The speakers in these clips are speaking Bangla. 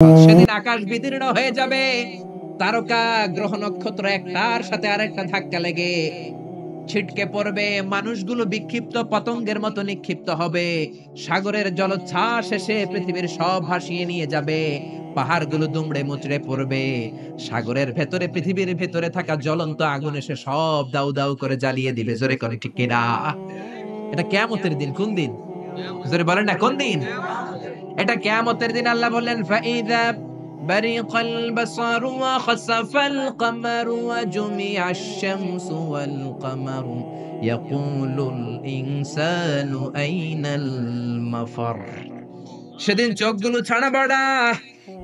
সেদিন আকাশ বিদীর্ণ হয়ে যাবে, তারকা গ্রহ নক্ষত্র একটার সাথে আরেকটা ধাক্কা লেগে ছিটকে পড়বে, মানুষগুলো বিক্ষিপ্ত পতঙ্গের মতো নিক্ষিপ্ত হবে, সাগরের জলোচ্ছ্বাস এসে পৃথিবীর সব ভাসিয়ে নিয়ে যাবে, পাহাড়গুলো দুমড়ে মুচড়ে পড়বে, সাগরের ভেতরে পৃথিবীর ভেতরে থাকা জ্বলন্ত আগুন এসে সব দাউ দাউ করে জ্বালিয়ে দিবে। জোরে করে ঠিক কিনা? এটা কিয়ামতের দিন। কোন দিন? জোরে বলেন না, কোন দিন? এটা কিয়ামতের দিন। আল্লাহ বললেন ফাইযা বারিকাল বাসারু ওয়া খাসাফাল কমারু ওয়া জুমিআশ শামসু ওয়াল কমারু ইয়াকুলুল ইনসানু আইনাল মাফার। সেদিন চোখগুলো ছানা বড়া,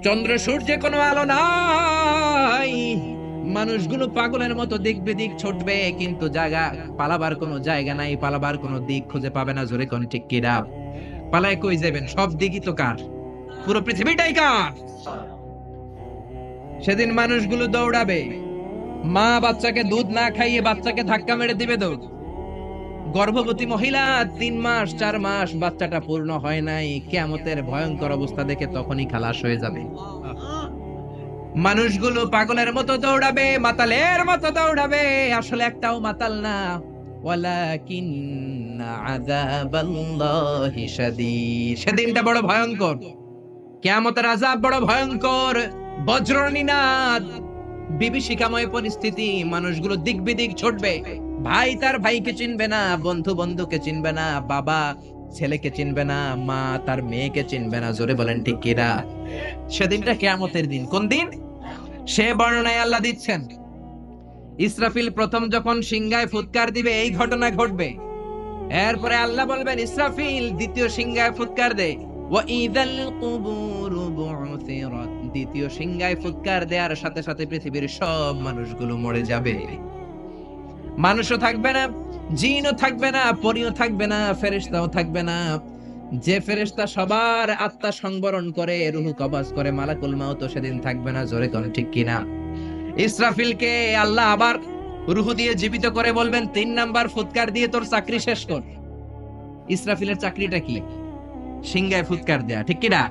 চন্দ্র সূর্যে কোনো আলো নাই, মানুষগুলো পাগলের মতো দিক বিদিক ছুটবে, কিন্তু জায়গা পালাবার কোনো জায়গা নাই, পালাবার কোনো দিক খুঁজে পাবে না। জোরে কোন ঠিক কিনা? পালায় কই যাবেন? সব দিকই তো কার, পুরো পৃথিবীটাই কার। সেদিন মানুষগুলো দৌড়াবে, মা বাচ্চাকে দুধ না খাইয়ে বাচ্চাকে ধাক্কা মেরে দিবে দৌড়। গর্ভবতী মহিলা 3 মাস 4 মাস বাচ্চাটা পূর্ণ হয় নাই, কিয়ামতের ভয়ঙ্কর অবস্থা দেখে তখনই খালাস হয়ে যাবে। মানুষগুলো পাগলের মতো দৌড়াবে, মাতালের মতো দৌড়াবে, আসলে একটাও মাতাল না। ওয়ালাকিন্না আযাবাল্লাহি শাদীদ। সেদিনটা বড় ভয়ঙ্কর, কিয়ামতের আযাব বড় ভয়ঙ্কর। বজ্রনিনাদ, বিভীষিকাময় পরিস্থিতি, মানুষগুলো দিক বিদিক ছুটবে, ভাই তার ভাইকে চিনবে না, বন্ধু বন্ধুকে চিনবে না, বাবা ছেলেকে চিনবে না, মা তার মেয়েকে চিনবে না। জোরে বলেন ঠিক কিনা? সেদিনটা কিয়ামতের দিন। কোন দিন? সে বর্ণনায় আল্লাহ দিচ্ছেন, ইসরাফিল প্রথম যখন সিংহায় ফুৎকার দিবে এই ঘটনা ঘটবে। এরপরে আল্লাহ বলবেন ইসরাফিল দ্বিতীয় সিংহায় ফুৎকার দে, ওয়াইদাল কুবুরু বু'থিরাত। দ্বিতীয় সিংহায় ফুৎকার দেওয়ার সাথে সাথে পৃথিবীর সব মানুষগুলো মরে যাবে। মানুষও থাকবে না, জিনও থাকবে না, পরীও থাকবে না, ফেরেশতাও থাকবে না। যে ফেরেশতা সবার আত্মা সংবরণ করে, রূহ কবজ করে, মালাকুল মাউত সেদিন থাকবে না। জোরে কোন ঠিক কিনা? ইসরাফিলকে আল্লাহ আবার রূহ দিয়ে জীবিত করে বলবেন 3 নাম্বার ফুৎকার দিয়ে তোর চাকরি শেষ কর। ইসরাফিলের চাকরিটা কি? সিংহায় ফুৎকার দেয়া, ঠিক কিনা?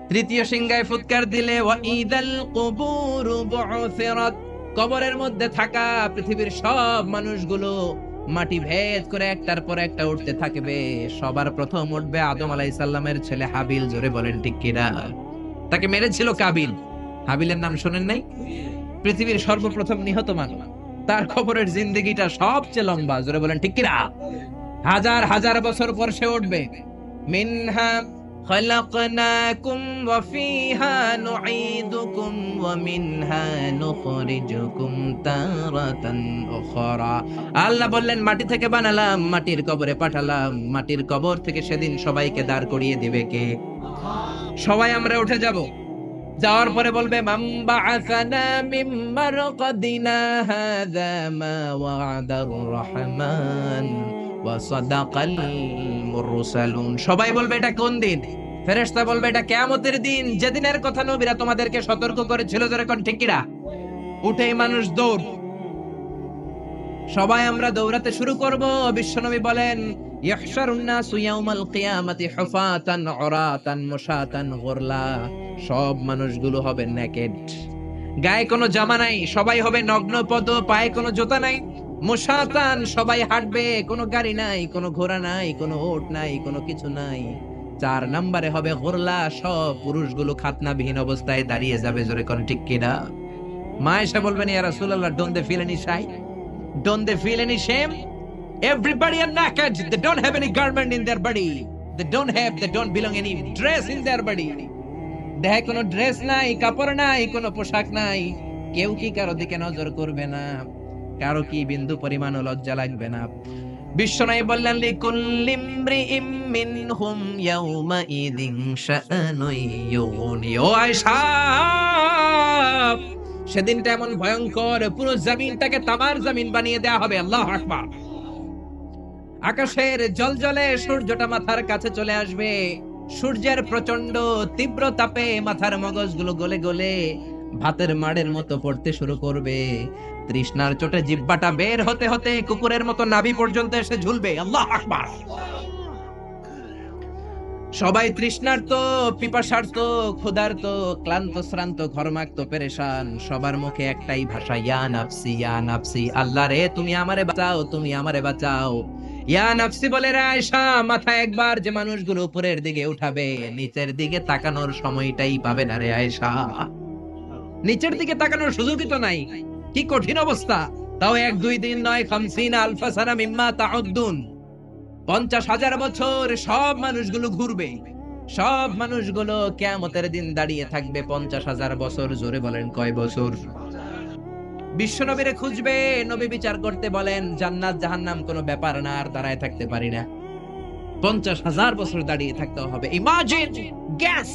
তৃতীয় সিংহায় ফুৎকার দিলে ওয়াইদাল কুবুরু বু'থিরাত। কবরের মধ্যে থাকা পৃথিবীর সব মানুষগুলো মাটি ভেদ করে একটার পর একটা উঠতে থাকবে। সবার প্রথম উঠবে আদম আলাইহিস সালামের ছেলে হাবিল। জোরে বলেন ঠিক কিনা? তাকে মেরেছিল কাবিল। হাবিলের নাম শুনেন নাই? পৃথিবীর সর্বপ্রথম নিহত মানুষ, তার খবরের জিন্দেগিটা সবচেয়ে লম্বা। জোরে বলেন ঠিক কিনা? হাজার হাজার বছর পর সে উঠবে। মিনহা খালাকনাকুম ওয়া ফিহা নুঈদুকুম ওয়া মিনহা নুখরিজুকুম তারাতান উখরা। আল্লাহ বললেন মাটি থেকে বানালাম, মাটির কবরে পাঠালাম, মাটির কবর থেকে সেদিন সবাইকে দাঁড় করিয়ে দিবে কে? সবাই আমরা উঠে যাব। যাওয়ার পরে বলবে মান বাআসানা মিন মারকাদিনা হাযা মা ওয়া'দার রহমান ওয়া সাদাকাল মুরসালুন। সবাই বলবে এটা কোন দিন? ফেরেশতা বলবে এটা কিয়ামতের দিন, যেদিনের কথা নবীরা তোমাদেরকে সতর্ক করেছিল। জোরে কোন ঠিক কিনা? উঠেই মানুষ দৌড়, সবাই আমরা দৌড়াতে শুরু করব। বিশ্বনবী বলেন ইহশারুন নাসু ইয়াউমাল কিয়ামাতি হুফাতান উরাতান মুশাতান গুরলা। সব মানুষগুলো হবে নেকেড, গায়ে কোনো জামা নাই, সবাই হবে নগ্ন পদ, পায়ে কোনো জুতা নাই। মুশাতান, সবাই হাঁটবে, কোনো গাড়ি নাই, কোনো ঘোড়া নাই, কোনো ওট নাই, কোনো কিছু নাই। 4 নম্বরে হবে গুরলা, সব পুরুষগুলো খাতনাবিহীন অবস্থায় দাঁড়িয়ে যাবে। জোরে কোন ঠিক কিনা? মা এসে বলবেন ইয়া রাসূলুল্লাহ, don't they feel any shy? Don't they feel any shame? Everybody are naked. They don't have any garment in their body. They don't belong any dress in their body. দেহে কোনো ড্রেস নাই, কাপড় নাই, কোনো পোশাক নাই। কেউ কি কারো দিকে নজর করবে না, কারো কি বিন্দু পরিমাণ লজ্জা লাগবে না। বিশ্বনবী বললেন লিকুল্লি ইমরিইম মিনহুম ইয়াউমা ইদিন শাআনুন ইউগনি। ও আয়েশা, সেদিনটা এমন ভয়ঙ্কর, পুরো জমিনটাকে তামার জমিন বানিয়ে দেয়া হবে। আল্লাহু আকবার। আকাশের জলজলে সূর্যটা মাথার কাছে চলে আসবে, সূর্যের প্রচন্ড তীব্র তাপে মাথার মগজগুলো গলে গলে ভাতের মাড়ের মতো পড়তে শুরু করবে। তৃষ্ণার চোটে জিহ্বাটা বের হতে হতে কুকুরের মতো নাভি পর্যন্ত এসে ঝুলবে। আল্লাহু আকবার। সবাই তৃষ্ণার্ত, পিপাসার্ত, ক্ষুধার্ত, ক্লান্ত, শ্রান্ত, ঘর্মাক্ত, পেরেশান। সবার মুখে একটাই ভাষা, ইয়া নাফসি, ইয়া নাফসি। আল্লাহ রে, তুমি আমারে বাঁচাও, তুমি আমারে বাঁচাও। ইয়া নাফসি বলে রে আয়েশা, মাথা একবার যে মানুষগুলো উপরের দিকে উঠাবে, নিচের দিকে তাকানোর সময়টাই পাবে না রে আয়েশা। নিচের দিকে তাকানোর সুযোগই তো নাই। কি কঠিন অবস্থা! তাও 1-2 দিন নয়, 50 আলফা সানা মিম্মা তাউদ্দুন, 50,000 বছর সব মানুষগুলো ঘুরবে। সব মানুষগুলো কিয়ামতের দিন দাঁড়িয়ে থাকবে 50,000 বছর। জোরে বলেন, কয় বছর? বিশ্ব নবীরে খুঁজবে, নবী বিচার করতে বলেন, জান্নাত জাহান্নাম কোনো ব্যাপার না, আর দাঁড়ায় থাকতে পারি না। 50,000 বছর দাঁড়িয়ে থাকতে হবে। Imagine, guess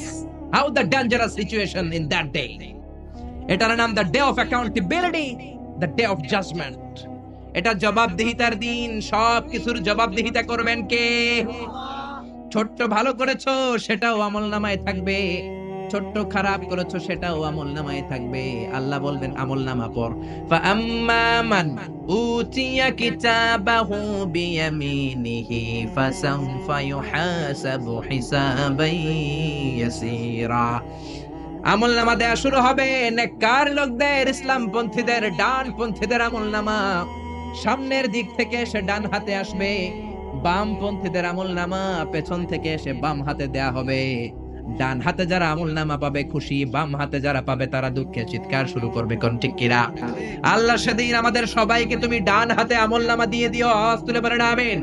how the dangerous situation in that day. এটার নাম the day of accountability, the day of judgement. এটা জবাবদিহিতার দিন। সব কিছুর জবাবদিহিতা করবেন কে? ছোট্ট ভালো করেছো, সেটাও আমলনামায় থাকবে। ছোট্ট খারাপ করেছো, সেটাও আমলনামায় থাকবে। আল্লাহ বলবেন, আমলনামা পড়। ফাআম্মা মান উতিয়া কিতাবাহু বিয়ামিনিহি ফাসাউফা ইউহাসাবু হিসাবান ইয়াসীরা। আমলনামা দেয়া শুরু হবে। নেককার লোকদের, ইসলামপন্থীদের, ডানপন্থীদের আমলনামা সামনের দিক থেকে সে ডান হাতে আসবে। বামপন্থীদের আমলনামা পেছন থেকে এসে বাম হাতে দেয়া হবে। ডান হাতে যারা আমলনামা পাবে খুশি, বাম হাতে যারা পাবে তারা দুঃখে চিৎকার শুরু করবে। কোন ঠিক কিনা? আল্লাহ সেদিন আমাদের সবাইকে তুমি ডান হাতে আমলনামা দিয়ে দিও। আওয়াজ তুলে বলেন আমিন।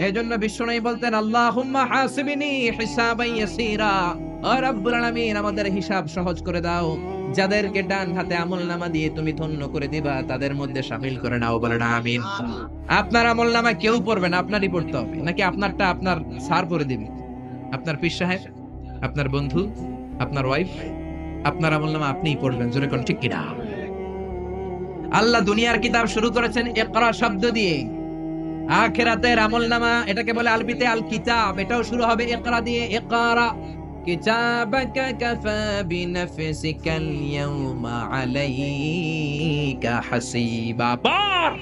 এজন্য বিশ্বনবী বলতেন, আল্লাহুম্মা হাসিবনি হিসাবান ইয়াসীরা। ও রব্বুল আলামিন, আমাদের হিসাব সহজ করে দাও। যাদেরকে ডান হাতে আমলনামা দিয়ে তুমি ধন্য করে দিবা, তাদের মধ্যে শামিল করে নাও। বলেন আমিন। আপনার আমলনামা কেউ পড়বে না, আপনারই পড়তে হবে। নাকি আপনারটা আপনার স্যার পড়ে দিবে? আপনার পীর সাহেব, আপনার বন্ধু, আপনার ওয়াইফ, আপনার আমলনামা আপনিই পড়বেন। জোরে কোন ঠিক কিনা? আল্লাহ দুনিয়ার কিতাব শুরু করেছেন ইকরা শব্দ দিয়ে। আখিরাতের আমলনামা, এটাকে বলে আরবিতে আল কিতাব, এটাও শুরু হবে ইকরা দিয়ে। ইকরা কিতাবাকা কাফা বিনাফসিকাল ইয়াউমা আলাইকা হাসিবা। পড়,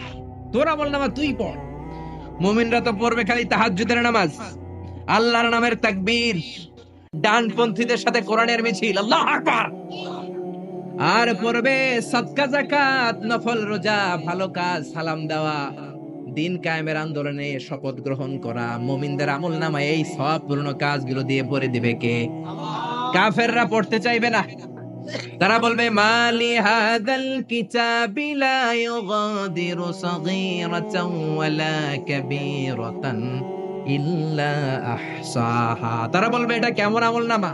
তোর আমলনামা তুই পড়। মুমিনরা তো পড়বে খালি তাহাজ্জুদের নামাজ, আল্লাহর নামের তাকবীর, ডানপন্থীদের সাথে কোরআনের মিছিল, আল্লাহু আকবার। আর পড়বে সাদকা, যাকাত, নফল রোজা, ভালো কাজ, সালাম দেওয়া, দিন কায়েমের আন্দোলনে শপথ গ্রহণ করা। মুমিনদের আমলনামায় এই সব পূর্ণ কাজগুলো দিয়ে ভরে দিবে কে? কাফেররা পড়তে চাইবে না। তারা বলবে, মালি হাদাল কিতাবি লা ইউগাদিরু সাগীরাতান ওয়ালা কাবীরাতান ইল্লা আহসাহা। তারা বলবে, এটা কেমন আমলনামা?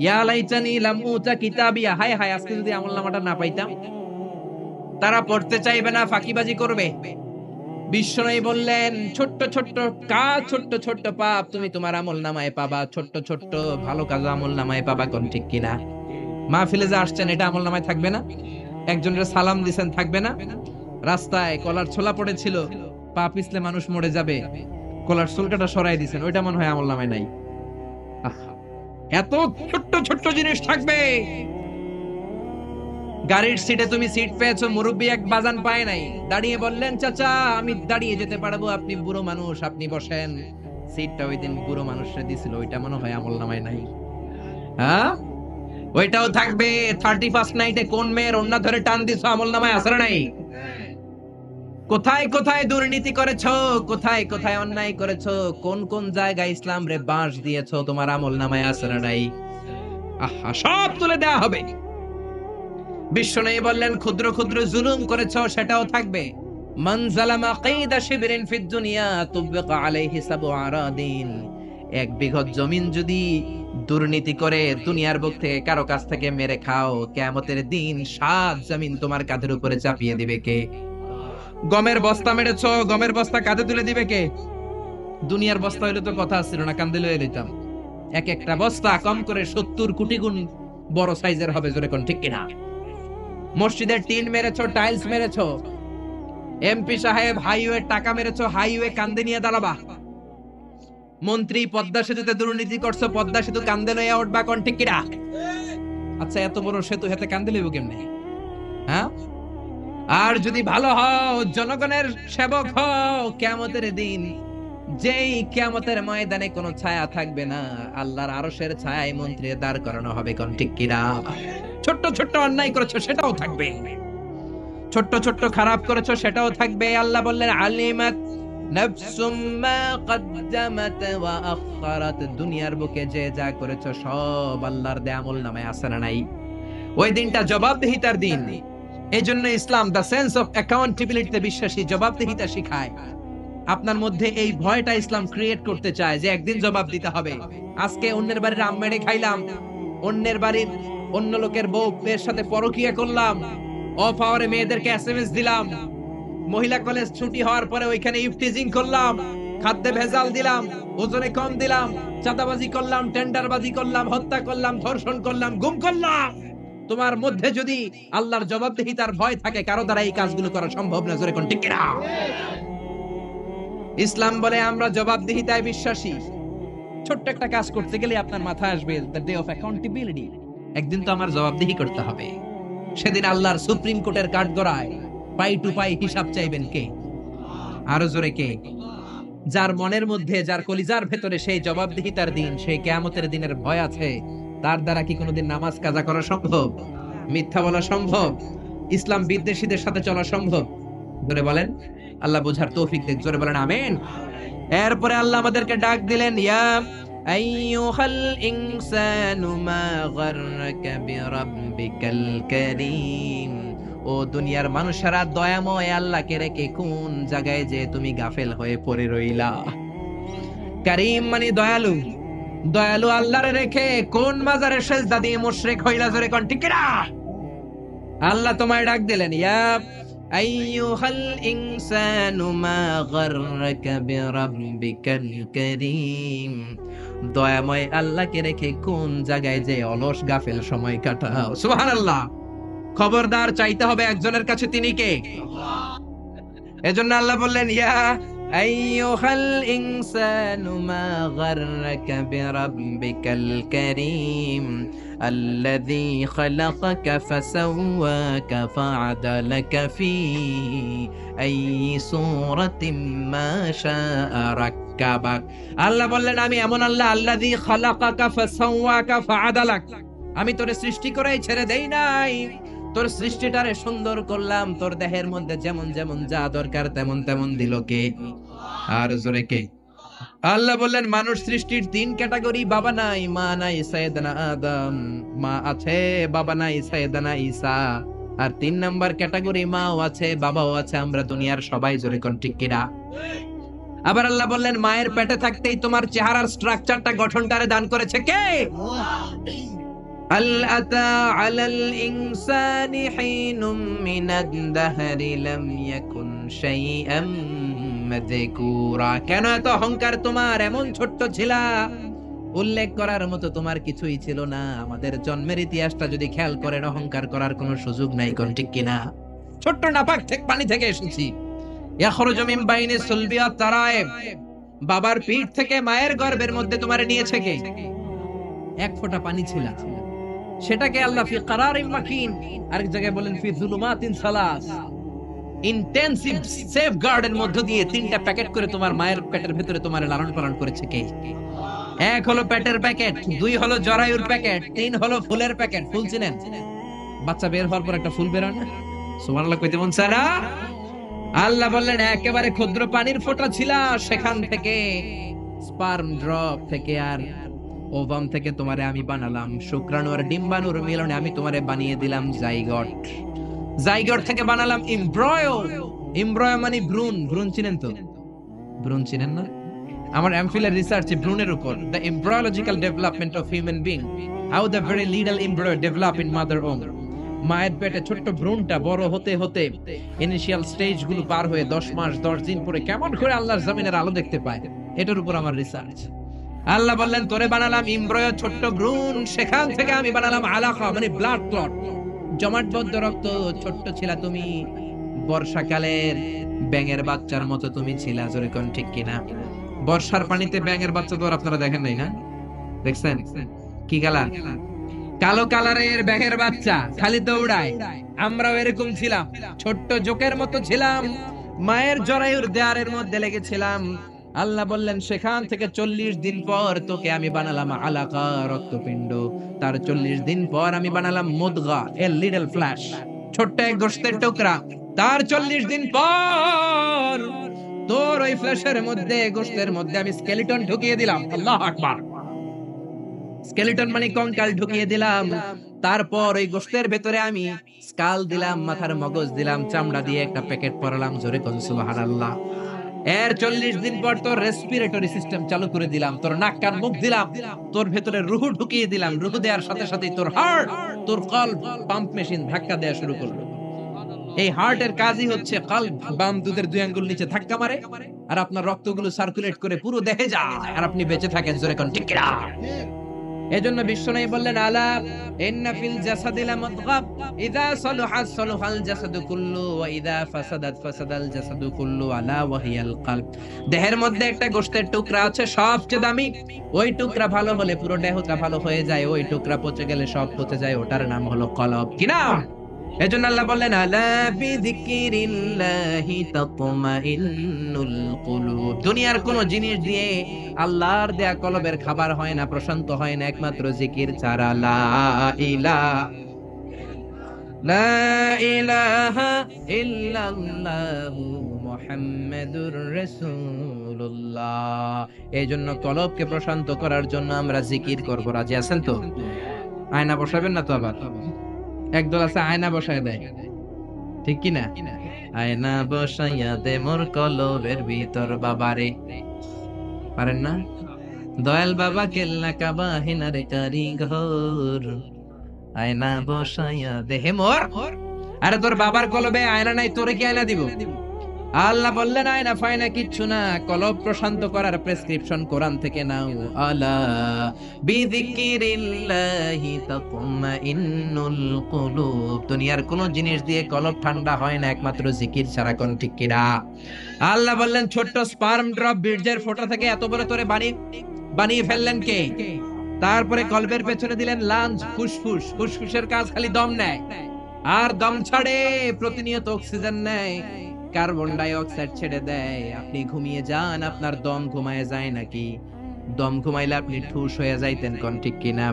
ইয়া লাইতানি লাম উতা কিতাবিয়া। হায় হায়, আজকে যদি আমলনামাটা না পাইতাম। তারা পড়তে চাইবে না, ফাঁকিবাজি করবে। বিশ্বনবী বললেন, ছোট্ট ছোট্ট কাজ, ছোট্ট ছোট্ট পাপ তুমি তোমার আমলনামায় পাবা। ছোট্ট ছোট্ট ভালো কাজ আমলনামায় পাবা। কোন ঠিক কিনা? মাহফিলে যে আসছেন, এটা আমলনামায় থাকবে না? একজনের সালাম দিবেন, থাকবে না? রাস্তায় কলার ছোলা পড়েছিল, পা পিছলে মানুষ মরে যাবে, কলার ছোলকাটা সরাই দিবেন, ওইটা মনে হয় আমলনামায় নাই। এত ছোট্ট ছোট্ট জিনিস থাকবে। গাড়ির সিটে তুমি সিট পেয়েছো, মুরব্বী এক বাজান পায় নাই, দাঁড়িয়ে বললেন, চাচা আমি দাঁড়িয়ে যেতে পারবো, আপনি বুড়ো মানুষ, আপনি বসেন। সিটটা ওই দিন বুড়ো মানুষরা দিছিল, ওইটা মনে হয় আমলনামায় নাই। হ্যাঁ, ওইটাও থাকবে। 31st নাইটে কোন মেয়ের ওন্না ধরে টান দিছো, আমলনামায় আছে না নাই? কোথায় কোথায় দুর্নীতি করেছো, কোথায় কোথায় অন্যায় করেছো, কোন কোন জায়গায় ইসলাম রে বাঁশ দিয়েছো, তোমার আমলনামায় আছে না নাই? আহা, সব তুলে দেওয়া হবে। বিশ্বনবী বললেন, ক্ষুদ্র ক্ষুদ্র জুলুম করেছো, সেটাও থাকবে। মান যালামা কাইদা শিবরিন ফিদ দুনিয়া তুবকা আলাইহি সাবউ আরাদিন। 1 বিঘত জমিন যদি দুর্নীতি করে দুনিয়ার বুক থেকে কারো কাছ থেকে মেরে খাও, কিয়ামতের দিন 7 জমিন তোমার কাঁধের উপরে চাপিয়ে দিবে কে? গমের বস্তা মেরেছো, গমের বস্তা কাঁধে তুলে দিবে কে? দুনিয়ার বস্তা হইলে তো কথা ছিল না, কান্দে লয়ে লইতাম। এক একটা বস্তা কম করে 70 কোটি গুণ বড় সাইজের হবে। জোরে কোন ঠিক কিনা? মসজিদের টিন মেরেছো, টাইলস মেরেছো, এমপি সাহেব হাইওয়ে টাকা মেরেছো, হাইওয়ে কান্দে নিয়ে দাঁড়াবা। মন্ত্রী পদ্মা সেতুতে দুর্নীতি করছো, পদ্মা সেতু কান্দে লইয়া উঠবা। কোন ঠিক কিনা? আচ্ছা, এত বড় সেতু হাতে কান্দে লইব কেমনে? হ্যাঁ, আর যদি ভালো হও, জনগণের সেবক হও, কিয়ামতের দিন যেই কিয়ামতের ময়দানে কোনো ছায়া থাকবে না, আল্লাহর আরশের ছায়ায় মন্ত্রী দাঁড় করানো হবে। কোন ঠিক কিনা? ছোট্ট ছোট্ট অন্যায় করেছো সেটাও থাকবে, ছোট্ট ছোট্ট খারাপ করেছো সেটাও থাকবে। আল্লাহ বললেন আলিমাত নাফসুম মা কদ্দামাত ওয়া আখখারাত, দুনিয়ার বুকে যে যা করেছো সব আল্লাহর দেয়া আমলনামায় আছে না নাই? ওই দিনটা জবাবদিহিতার দিন। এজন্য ইসলাম দা সেন্স অফ অ্যাকাউন্টেবিলিটিতে বিশ্বাসী, জবাবদিহিতা শিখায়। আপনার মধ্যে এই ভয়টা ইসলাম ক্রিয়েট করতে চায় যে একদিন জবাব দিতে হবে। আজকে অন্যের বাড়ির আম মেরে খাইলাম, অন্যের বাড়ির অন্য লোকের বউয়ের সাথে পরকিয়া করলাম, অফ আওয়ারে মেয়েদেরকে এসএমএস দিলাম, মহিলা কলেজ ছুটি হওয়ার পরে ওইখানে ইফটিজিং করলাম, খাদ্যে ভেজাল দিলাম, ওজনে কম দিলাম, চাঁদাবাজি করলাম, টেন্ডারবাজি করলাম, হত্যা করলাম, ধর্ষণ করলাম, গুম করলাম। তোমার মধ্যে যদি আল্লাহর জবাবদিহিতার ভয় থাকে, কারো দ্বারা এই কাজগুলো করা সম্ভব না। জোরে কোন ঠিক কিনা? ইসলাম বলে আমরা জবাবদিহিতায় বিশ্বাসী। ছোট্ট একটা কাজ করতে গেলে আপনার মাথায় আসবে দ্য ডে অফ অ্যাকাউন্টেবিলিটি। একদিন তো আমার জবাবদিহি করতে হবে। সেদিন আল্লাহর সুপ্রিম কোর্টের কাঠগড়ায় পাই টু পাই হিসাব চাইবেন কে? আরো জোরে কে? যার মনের মধ্যে, যার কলিজার ভেতরে সেই জবাবদিহিতার দিন, সেই কিয়ামতের দিনের ভয় আছে, তার দ্বারা কি কোনোদিন নামাজ কাজা করা সম্ভব? মিথ্যা বলা সম্ভব? ইসলাম বিদ্বেষীদের সাথে চলা সম্ভব? জোরে বলেন। আল্লাহ বোঝার তৌফিক দেন। জোরে বলেন আমিন। এরপরে আল্লাহ আমাদেরকে ডাক দিলেন, ইয়া আইয়ুহাল ইনসানু মা গাররাকা বিরাব্বিকাল কারীম, ও দুনিয়ার মানুষেরা, দয়াময় আল্লাহকে রেখে কোন জায়গায় যে তুমি গাফেল হয়ে পড়ে রইলা। কারীম মানে দয়ালু, দয়ালু আল্লাহরে রেখে কোন মাজারে সেজদা দিয়ে মুশরিক হইলা। জোরে কোন ঠিক কিনা? আল্লাহ তোমায় ডাক দিলেন, ইয়া আইয়ুহাল ইনসানু মা গাররাকা বিরাব্বিকাল কারীম, দয়াময় আল্লাহকে রেখে কোন জায়গায় যে অলস গাফেল সময় কাটাও। সুবহানাল্লাহ। খবরদার, চাইতে হবে একজনের কাছে, তিনি কে? এজন্য আল্লাহ বললেন, ইয়া আইয়ুহাল ইনসানু মা গাররাকা বিরাব্বিকাল কারীম আল্লাযী খালাকাকা ফাসাওয়াকা ফাআদালাকা ফি আইয়ি সূরাতিন মা শাআ রাক্কাবাক। আল্লাহ বললেন, আমি এমন আল্লাহ, আল্লাযী খালাকাকা ফাসাওয়াকা ফাআদালাক, আমি তোরে সৃষ্টি করেই ছেড়ে দেই নাই, তোর সৃষ্টিটারে সুন্দর করলাম, তোর দেহের মধ্যে যেমন যেমন যা দরকার তেমন তেমন দিল কে? আর জোরে কে? আল্লাহ বললেন, মানুষ সৃষ্টির তিন ক্যাটাগরি, বাবা নাই, মা নাই, সাইয়েদনা আদম, মা আছে, বাবা নাই, সাইয়েদনা ঈসা। আর তিন নাম্বার ক্যাটাগরি, মাও আছে, বাবাও আছে, আমরা দুনিয়ার সবাই। জোরে কোন ঠিক কিনা? আবার আল্লাহ বললেন, মায়ের পেটে থাকতেই তোমার চেহারার স্ট্রাকচারটা, গঠনটারে দান করেছে কে? هل أتى على الإنسان حين من الدهر لم يكن شيئا مذكورا। কেন এত অহংকার তোমার? এমন ছোট্ট ছিলা, উল্লেখ করার মতো তোমার কিছুই ছিল না। আমাদের জন্মের ইতিহাসটা যদি খেয়াল করেন, অহংকার করার কোনো সুযোগ নাই। কোন ঠিক কিনা? ছোট্ট নাপাক থেকে পানি থেকে এসেছি। ইয়াখরুজু মিন বাইনি সুলবি ওয়াত তারায়েব, বাবার পিঠ থেকে মায়ের গর্ভের মধ্যে তোমারে নিয়েছে কে? এক ফোঁটা পানি ছিল, সেটাকে আল্লাহ ফি কারারিম মাকিন, আরেক জায়গায় বলেন ফি যুলুমাতিন সালাস, ইন্টেনসিভ সেফগার্ডের মধ্য দিয়ে তিনটা প্যাকেট করে তোমার মায়ের পেটের ভিতরে তোমার লালন পালন করেছে কে? এক হলো পেটের প্যাকেট, দুই হলো জরায়ুর প্যাকেট, তিন হলো ফুলের প্যাকেট। ফুল চিনেন? বাচ্চা বের হওয়ার পর একটা ফুল বের হয় না? সুবহানাল্লাহ কইতে মন চায় না? আল্লাহ বললেন, একেবারে ক্ষুদ্র পানির ফোঁটা ছিল, সেখান থেকে স্পার্ম ড্রপ থেকে আর ওভাম থেকে তোমারে আমি বানালাম, শুক্রাণু আর ডিম্বাণুর মিলনে আমি তোমারে বানিয়ে দিলাম জাইগট, জাইগট থেকে বানালাম এমব্রয়ো। এমব্রয়ো মানে ভ্রূণ। ভ্রূণ চিনেন তো? ভ্রূণ চিনেন না? আমার এমফিলের রিসার্চে ভ্রূণের উপর, the embryological development of human being, how the very little embryo develop in mother womb. মায়ের পেটে ছোট্ট ভ্রূণটা বড় হতে হতে ইনিশিয়াল স্টেজ গুলো পার হয়ে 10 মাস 10 দিন পরে কেমন করে আল্লাহর জমিনের আলো দেখতে পায়, এটার উপর আমার রিসার্চ। আল্লাহ বললেন, তোরে বানালাম এমব্রয়ো, ছোট্ট ভ্রূণ, সেখান থেকে আমি বানালাম আলাকা মানে ব্লাড ক্লট, জমাটবদ্ধ রক্ত। ছোট্ট ছিলা তুমি, বর্ষাকালের ব্যাঙের বাচ্চার মতো তুমি ছিলা। জোরে কোন ঠিক কিনা? বর্ষার পানিতে ব্যাঙের বাচ্চা তো আপনারা দেখেন নাই না? দেখছেন? কি কালার? কালো কালারের ব্যাঙের বাচ্চা, খালি দৌড়ায়। আমরাও এরকম ছিলাম, ছোট্ট জোকের মতো ছিলাম, মায়ের জরায়ুর দেয়ারের মধ্যে লেগেছিলাম। আল্লাহ বললেন সেখান থেকে 40 দিন পর তোকে আমি বানালাম আলাকা, রক্তপিণ্ড। তার 40 দিন পর আমি বানালাম মুদগা, এ লিটল ফ্ল্যাশ, ছোট্ট এক গোশতের টুকরা। তার 40 দিন পর তোর ওই ফ্ল্যাশের মধ্যে, গোশতের মধ্যে আমি স্কেলিটন ঢুকিয়ে দিলাম। আল্লাহু আকবার। স্কেলিটন মানে কঙ্কাল ঢুকিয়ে দিলাম। তারপর ওই গোশতের ভেতরে আমি স্কাল দিলাম, মাথার মগজ দিলাম, চামড়া দিয়ে একটা প্যাকেট পরালাম। জোরে কোন সুবহানাল্লাহ। এর 40 দিন পর তোর রেসপিরেটরি সিস্টেম চালু করে দিলাম, তোর নাক কান মুখ দিলাম, তোর ভেতরে রুহ ঢুকিয়ে দিলাম। রুহ দেওয়ার সাথে সাথে তোর হার্ট, তোর কলব পাম্প মেশিন ধাক্কা দেওয়া শুরু করলো। এই হার্টের কাজই হচ্ছে কলব বাম দুধের দুই আঙ্গুল নিচে ধাক্কা মারে, আর আপনার রক্তগুলো সার্কুলেট করে পুরো দেহে যায়, আর আপনি বেঁচে থাকেন। জোরে কোন ঠিক কিনা? এজন্য বিশ্বনবী বললেন, আলা ইন্না ফিল জাসাদি লামুদগা ইযা সালাহা সালাহাল জাসাদু কুল্লু ওয়া ইযা ফাসাদাত ফাসাদাল জাসাদু কুল্লু আলা ওয়া হিয়াল কলব। দেহের মধ্যে একটা গোশতের টুকরা আছে সবচেয়ে দামি, ওই টুকরা ভালো হলে পুরো দেহটা ভালো হয়ে যায়, ওই টুকরা পচে গেলে সব পচে যায়, ওটার নাম হলো কলব। কি নাম? এজন্য আল্লাহ বললেন, আলা বিযিকিরিল্লাহি তাতমাইন্নুল কুলুব। দুনিয়ার কোন জিনিস দিয়ে আল্লাহর দেয়া কলবের খাবার হয় না, প্রশান্ত হয় না, একমাত্র জিকির ছাড়া। লা ইলাহা ইল্লাল্লাহু মুহাম্মাদুর রাসূলুল্লাহ। এইজন্য কলবকে প্রশান্ত করার জন্য আমরা জিকির করব। রাজি আছেন তো? আয়না বসাবেন না তো? আবার একদল আছে আয়না বসায় দেয়, ঠিক কি না? আয়না বসাইয়া দে মোর কলবের ভিতর বাবারে, পারেন না? দয়াল বাবা কেল্লা কাবা হেনারে কারিগর, আয়না বসাইয়া দে হে মোর। আরে তোর বাবার কলবে আয়না নাই, তোরে কি আয়না দিব? আল্লাহ বললেন আয়না ফায়না কিচ্ছু না, কলব প্রশান্ত করার প্রেসক্রিপশন কোরআন থেকে নাও। আলা বিযিকিরিল্লাহি তাতমাইন্নুল কুলুব। দুনিয়ার কোন জিনিস দিয়ে কলব ঠান্ডা হয় না, একমাত্র জিকির ছাড়া। কোন ঠিক কিনা? আল্লাহ বললেন ছোট্ট স্পার্ম ড্রপ বীর্যের ফোঁটা থেকে এত বড় তোরে বানিয়ে ফেললেন কে? তারপরে কলবের পেছনে দিলেন লাঞ্চ, ফুসফুস। ফুসফুসের কাজ খালি দম নেয়, আর দম ছাড়ে, প্রতিনিয়ত অক্সিজেন নেয়, কার্বন ডাই অক্সাইড ছেড়ে দেয়। আপনি ঘুমিয়ে যান, আপনার দম ঘুমায় যায় নাকি? দম ঘুমাইলে আপনি ঠুস হয়ে যাইতেন। কোন ঠিক কিনা?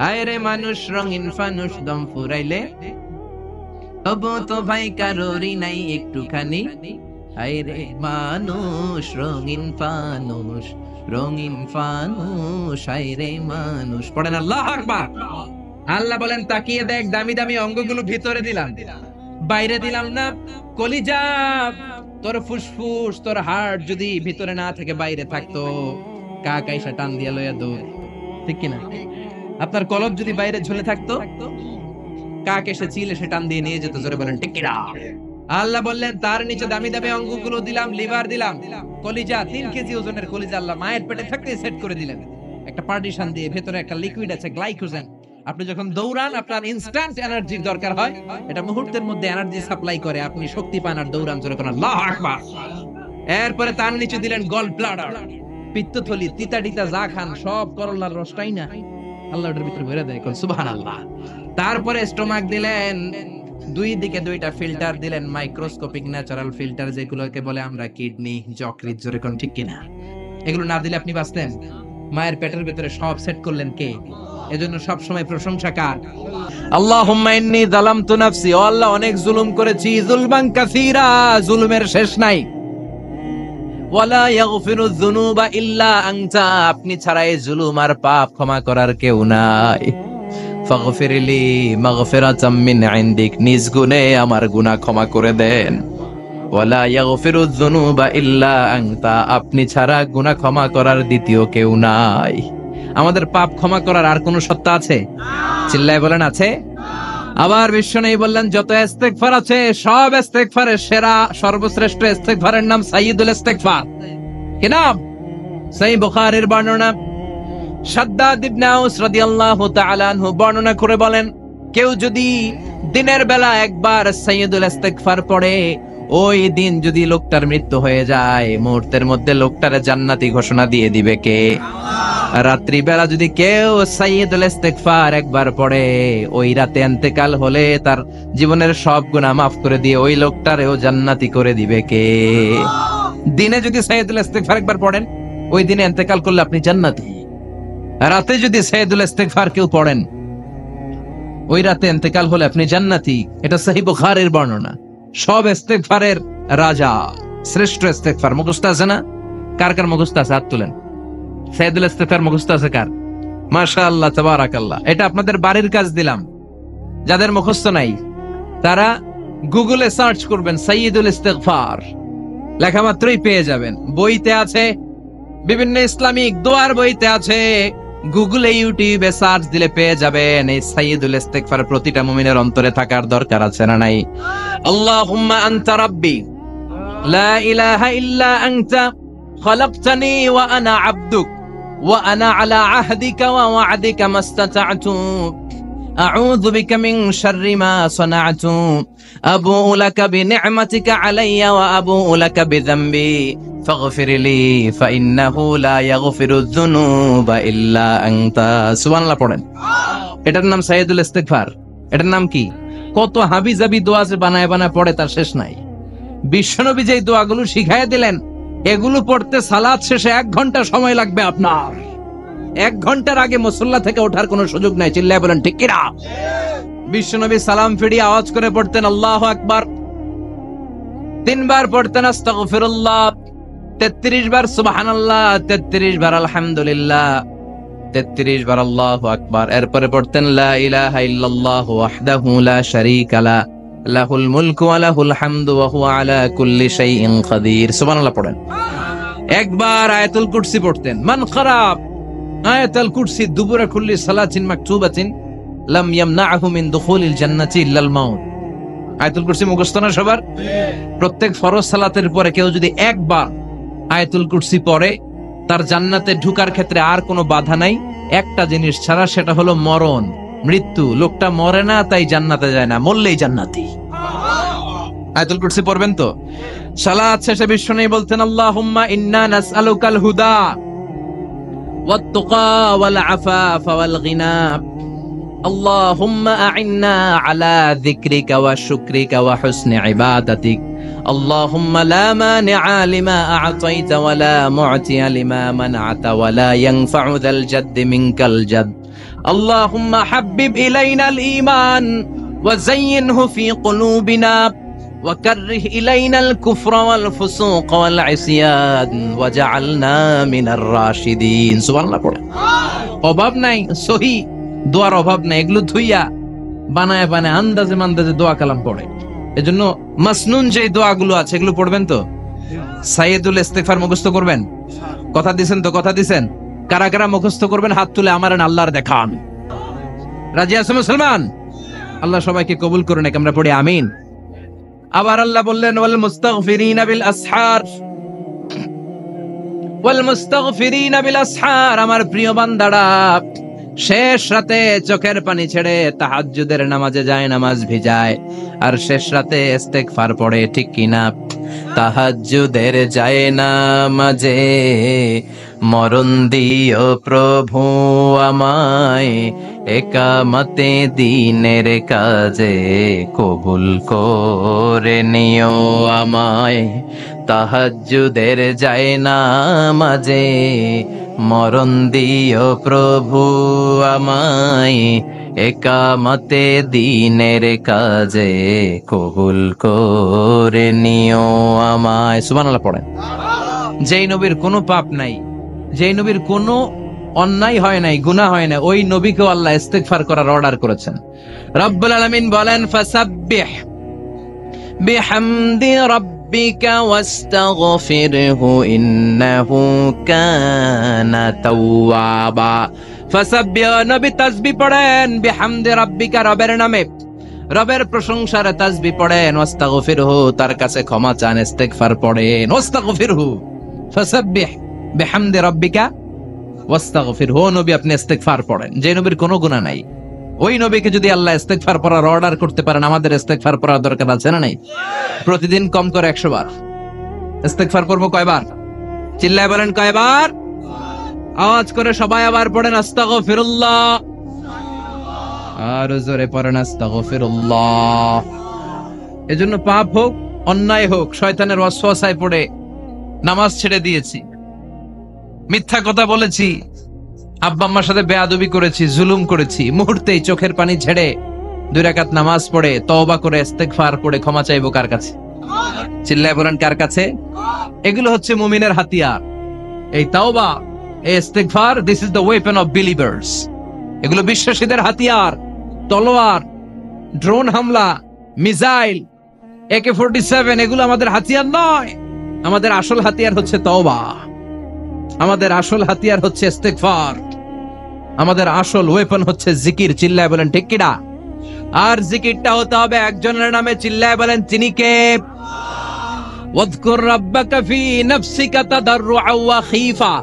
আয়রে মানুষ রঙিন ফানুষ, দম ফুরাইলে তবু তো ভাই কারোরই নাই একটুখানি। আয়রে মানুষ রঙিন ফানুষ, রঙিন ফানুষ, আয়রে মানুষ। পড়েন আল্লাহু আকবার। আল্লাহ বলেন তাকিয়ে দেখ, দামি দামি অঙ্গগুলো ভিতরে দিলাম, বাইরে দিলাম না। কলিজা, তোর ফুসফুস, তোর হার্ট যদি ভিতরে না থেকে বাইরে থাকতো, কাক আইসা টান দিয়া লইয়া দৌড়, ঠিক কিনা? আপনার কলব যদি বাইরে ঝুলে থাকতো, কাক এসে চিল এসে টান দিয়ে নিয়ে যেত। জোরে বলেন ঠিক কিনা? আল্লাহ বললেন তার নিচে দামি দামি অঙ্গগুলো দিলাম, লিভার দিলাম, কলিজা, 3 কেজি ওজনের কলিজা আল্লাহ মায়ের পেটে থাকতে সেট করে দিলেন একটা পার্টিশন দিয়ে। ভেতরে একটা লিকুইড আছে, গ্লাইকোজেন। আপনি যখন দৌড়ান আপনার ইনস্ট্যান্ট এনার্জির দরকার হয়, এটা মুহূর্তের মধ্যে এনার্জি সাপ্লাই করে, আপনি শক্তি পান আর দৌড়ান। জোরে কোন আল্লাহু আকবার। এরপরে তার নিচে দিলেন গল ব্লাডার, পিত্তথলি, তিতা টিতা যা খান সব করলার রসটাই না আল্লাহ ওটার ভিতরে ভরে দেয়। কোন সুবহানাল্লাহ। তারপরে স্টোমাক দিলেন, দুই দিকে 2টা ফিল্টার দিলেন, মাইক্রোস্কোপিক ন্যাচারাল ফিল্টার, যেগুলোকে বলে আমরা কিডনি, যকৃৎ। জোরে কোন ঠিক কিনা? এগুলো না দিলে আপনি বাঁচতেন? মায়ের পেটের ভিতরে সব সেট করলেন কে? এজন্য সব সময় প্রশংসা কার? আল্লাহুম্মা ইন্নী যালামতু নাফসি। ও আল্লাহ, অনেক জুলুম করেছি, যুলমান কাসীরা, জুলুমের শেষ নাই। ওয়ালা ইয়াগফিরুয যুনুবা ইল্লা আনতা, আপনি ছাড়া এই জুলুম আর পাপ ক্ষমা করার কেউ নাই। ফাগফিরলি মাগফিরাতাম মিন ইনদিক, নিজ গুণে আমার গুনাহ ক্ষমা করে দেন। ওয়ালা ইয়াগফিরুয যুনুবা ইল্লা আনতা, আপনি ছাড়া গুনাহ ক্ষমা করার দ্বিতীয় কেউ নাই। আমাদের পাপ ক্ষমা করার আর কোন সত্তা আছে? চিল্লায় বলেন আছে? আবার বিশ্বনবী বললেন যত ইস্তেগফার আছে সব ইস্তেগফারের সেরা সর্বশ্রেষ্ঠ ইস্তেগফারের নাম সাইয়্যিদুল ইস্তেগফার। কি নাম? সহিহ বুখারীর বর্ণনা, শাদ্দাদ ইবনে আউস রাদিয়াল্লাহু তাআলা আনহু বর্ণনা করে বলেন, কেউ যদি দিনের বেলা একবার সাইয়্যিদুল ইস্তেগফার পড়ে, ওই দিন যদি লোকটার মৃত্যু হয়ে যায়, মুহূর্তের মধ্যে লোকটারে জান্নাতি ঘোষণা দিয়ে দিবে কে? রাত্রি বেলা যদি কেউ সাইয়্যিদুল ইস্তেগফার একবার পড়ে, ওই রাতে ইন্তেকাল হলে তার জীবনের সব গুনাহ মাফ করে দিয়ে ওই লোকটারেও জান্নাতি করে দিবে কে? দিনে যদি সাইয়্যিদুল ইস্তিগফার একবার পড়েন, ওই দিনে ইন্তেকাল করলে আপনি জান্নাতি। রাতে যদি সাইয়্যিদুল ইস্তিগফার কেউ পড়েন, ওই রাতে ইন্তেকাল হলে আপনি জান্নাতি। এটা সহিহ বুখারীর বর্ণনা। সব ইস্তিগফারের রাজা, শ্রেষ্ঠ ইস্তিগফার মুখস্থ আছে না? কার কার মুখস্থ আছে? হাত তুলেন। সাইয়্যিদুল ইস্তিগফার মুখস্থ আছে কার? মাশাআল্লাহ, তাবারাকাল্লাহ। এটা আপনাদের বাড়ির কাজ দিলাম। যাদের মুখস্থ নাই তারা গুগলে সার্চ করবেন সাইয়্যিদুল ইস্তিগফার, লেখা মাত্রই পেয়ে যাবেন। বইতে আছে, বিভিন্ন ইসলামিক দোয়ার বইতে আছে। গুগলে, ইউটিউবে সার্চ দিলে পেয়ে যাবেন। এই সাইয়্যিদুল ইস্তিগফার প্রতিটা মুমিনের অন্তরে থাকার দরকার আছে না নাই? আল্লাহুম্মা আনতা রাব্বি লা ইলাহা ইল্লা আনতা খালাকতানি ওয়া আনা আবদুক ওয়া আনা আলা আহদিকা ওয়া ওয়া'দিকা মাস্তাতা'তু আউযু বিকা মিন শাররি মা সানা'তু আবুউ লাকা বিনি'মাতিকা আলাইয়া ওয়া আবুউ লাকা বিযামবি ফাগফিরলি ফাইন্নাহু লা ইয়াগফিরুয যুনুবা ইল্লা আনতা। সুবহানাল্লাহ পড়েন। এটার নাম সাইয়্যিদুল ইস্তিগফার। এটার নাম কি? কত হাবিজাবি দোয়া যে বানায় বানায় পড়ে তার শেষ নাই। বিশ্বনবী যে দোয়াগুলো শিখাইয়া দিলেন, এগুলো পড়তে সালাত শেষে 1 ঘন্টা সময় লাগবে আপনার। 1 ঘন্টার আগে মুসল্লা থেকে ওঠার কোনো সুযোগ নাই। চিল্লায় বলেন ঠিক কিনা? বিশ্বনবী সালাম ফিরিয়ে আওয়াজ করে পড়তেন আল্লাহু আকবার, 3 বার পড়তেন আস্তাগফিরুল্লাহ, 33 বার সুবহানাল্লাহ, 33 বার আলহামদুলিল্লাহ, 33 বার আল্লাহু আকবার। এরপরে পড়তেন লা ইলাহা ইল্লাল্লাহু ওয়াহদাহু লা শারীকা লা লাহুল মুলকু ওয়া লাহুল হামদু ওয়া হুয়া আলা কুল্লি শাইইন কাদির। সুবহানাল্লাহ পড়েন। একবার আয়াতুল কুরসি পড়তেন। মান খারাপ আয়াতুল কুরসি দুবুরা কুল্লি সালাতিন মাকতুবাতিন লাম ইয়ামনাহু মিন দুখুলিল জান্নাতি ইল্লাল মাউত। আয়াতুল কুরসি মুখস্থ না সবার? প্রত্যেক ফরজ সালাতের পরে কেউ যদি একবার আয়াতুল কুরসি পড়ে, তার জান্নাতে ঢোকার ক্ষেত্রে আর কোনো বাধা নাই, একটা জিনিস ছাড়া, সেটা হলো মরণ, মৃত্যু। লোকটা মরে না তাই জান্নাতে যায় না, মরলেই জান্নাতি। আয়াতুল কুরসি পড়বেন তো? সালাত শেষে বিশ্বনবী বলতেন আল্লাহুম্মা ইন্না নাসআলুকাল হুদা ওয়াত তুকা ওয়াল আফাফা ওয়াল গিনা আল্লাহুম্মা আ'ইন্না আলা যিকরিকা ওয়া শুকরিকা ওয়া হুসনি ইবাদাতিক আল্লাহুম্মা লা মানিআ লিমা আ'তাইতা ওয়া লা মু'তিয়া লিমা মানআতা ওয়া লা ইয়ানফা'ু যাল জাদ্দি মিনকাল জাদ আল্লাহুম্মা হাব্বিব ইলাইনাল ঈমান ওয়া যায়্যিনহু ফি কুলুবিনা ওয়া কাররিহ ইলাইনাল কুফরা ওয়াল ফুসুক ওয়াল ইসয়ান ওয়াজআলনা মিনার রাশিদিন। সুবহানাল্লাহ পড়ে। অভাব নাই, সহি দোয়ার অভাব নাই। এগুলো ধুইয়া বানায় বানায় আন্দাজে মান্দাজে দোয়া কালাম পড়ে। এজন্য মাসনুন যে দোয়াগুলো আছে এগুলো পড়বেন তো? সাইয়্যিদুল ইস্তিগফার মুখস্থ করবেন? কথা দিছেন তো? কথা দিছেন? কারা কারা মুখস্থ করবেন হাত তুলে আমারে আল্লাহর দেখান। রাজি আছে মুসলমান? আল্লাহ সবাইকে কবুল করুন। আমরা পড়ি আমিন। আবার আল্লাহ বললেন ওয়াল মুস্তাগফিরিনা বিল আসহার, ওয়াল মুস্তাগফিরিনা বিল আসহার। আমার প্রিয় বান্দারা শেষ রাতে চোখের পানি ছেড়ে তাহাজ্জুদের নামাজে যায়, নামাজ ভিজায়, আর শেষ রাতে ইস্তিগফার পড়ে, ঠিক কিনা? তাহাজ্জুদের যায় নামাজে মরণ দিও প্রভু আমায়, একামতে দিনের কাজে কবুল করে নিও আমায়। তাহাজ্জুদের যায় নামাজে মরণ দিও প্রভু আমায়, একামতে দিনের কাজে কবুল করে নিও আমায়। সুবহানাল্লাহ পড়েন। যেই নবীর কোনো পাপ নাই, যেই নবীর কোনো অন্যায় হয় নাই, গুনাহ হয় না, ওই নবীকেও আল্লাহ ইস্তিগফার করার অর্ডার করেছেন। রব্বুল আলামিন বলেন ফাসাব্বিহ বিহামদি রাব্বিকা ওয়াস্তাগফিরহু ইন্নাহু কানা তাওয়াবা। ফাসাব্বিহ, নবী তাসবিহ পড়েন, বিহামদি রাব্বিকা, রবের নামে, রবের প্রশংসার তাসবিহ পড়েন, ওয়াস্তাগফিরহু, তার কাছে ক্ষমা চান, ইস্তিগফার পড়েন। ওয়াস্তাগফিরহু, ফাসাব্বিহ বিহামদি রাব্বিকা ওয়াস্তাগফিরহু, নবী আপনি ইস্তিগফার পড়েন। যে নবীর কোনো গুনাহ নাই, ওই নবীকে যদি আল্লাহ ইস্তিগফার পড়ার অর্ডার করতে পারেন, আমাদের ইস্তিগফার পড়ার দরকার আছে না নাই? প্রতিদিন কম করে 100 বার ইস্তিগফার করব। কয়বার? চিল্লায় বলেন কয়বার? আওয়াজ করে সবাই আবার পড়েন আস্তাগফিরুল্লাহ, আর জোরে পড়েন আস্তাগফিরুল্লাহ। এজন্য পাপ হোক, অন্যায় হোক, শয়তানের ওয়াসওয়াসায় পড়ে নামাজ ছেড়ে দিয়েছি, মিথ্যা কথা বলেছি, আব্বা আম্মার সাথে বেয়াদবি করেছি, জুলুম করেছি, মুহূর্তেই চোখের পানি ঝেড়ে 2 রাকাত নামাজ পড়ে তওবা করে ইস্তেগফার পড়ে ক্ষমা চাইবো কার কাছে? চিল্লায় বলেন কার কাছে? এগুলো হচ্ছে মুমিনের হাতিয়ার। এই তাওবা, এই ইস্তেগফার, this is the weapon of believers. এগুলো বিশ্বাসীদের হাতিয়ার। তলোয়ার, ড্রোন হামলা, মিসাইল, AK-47 এগুলো আমাদের হাতিয়ার নয়। আমাদের আসল হাতিয়ার হচ্ছে তওবা, আমাদের আসল হাতিয়ার হচ্ছে ইস্তেগফার, আমাদের আসল ওয়েপন হচ্ছে জিকির। চিল্লায় বলেন ঠিক কিনা? আর জিকিরটা হতে হবে একজনের নামে। চিল্লায় বলেন তিনি কে? ওয়াযকুর রাব্বাকা ফি নাফসিকা তাদাররুআ ওয়া খীফা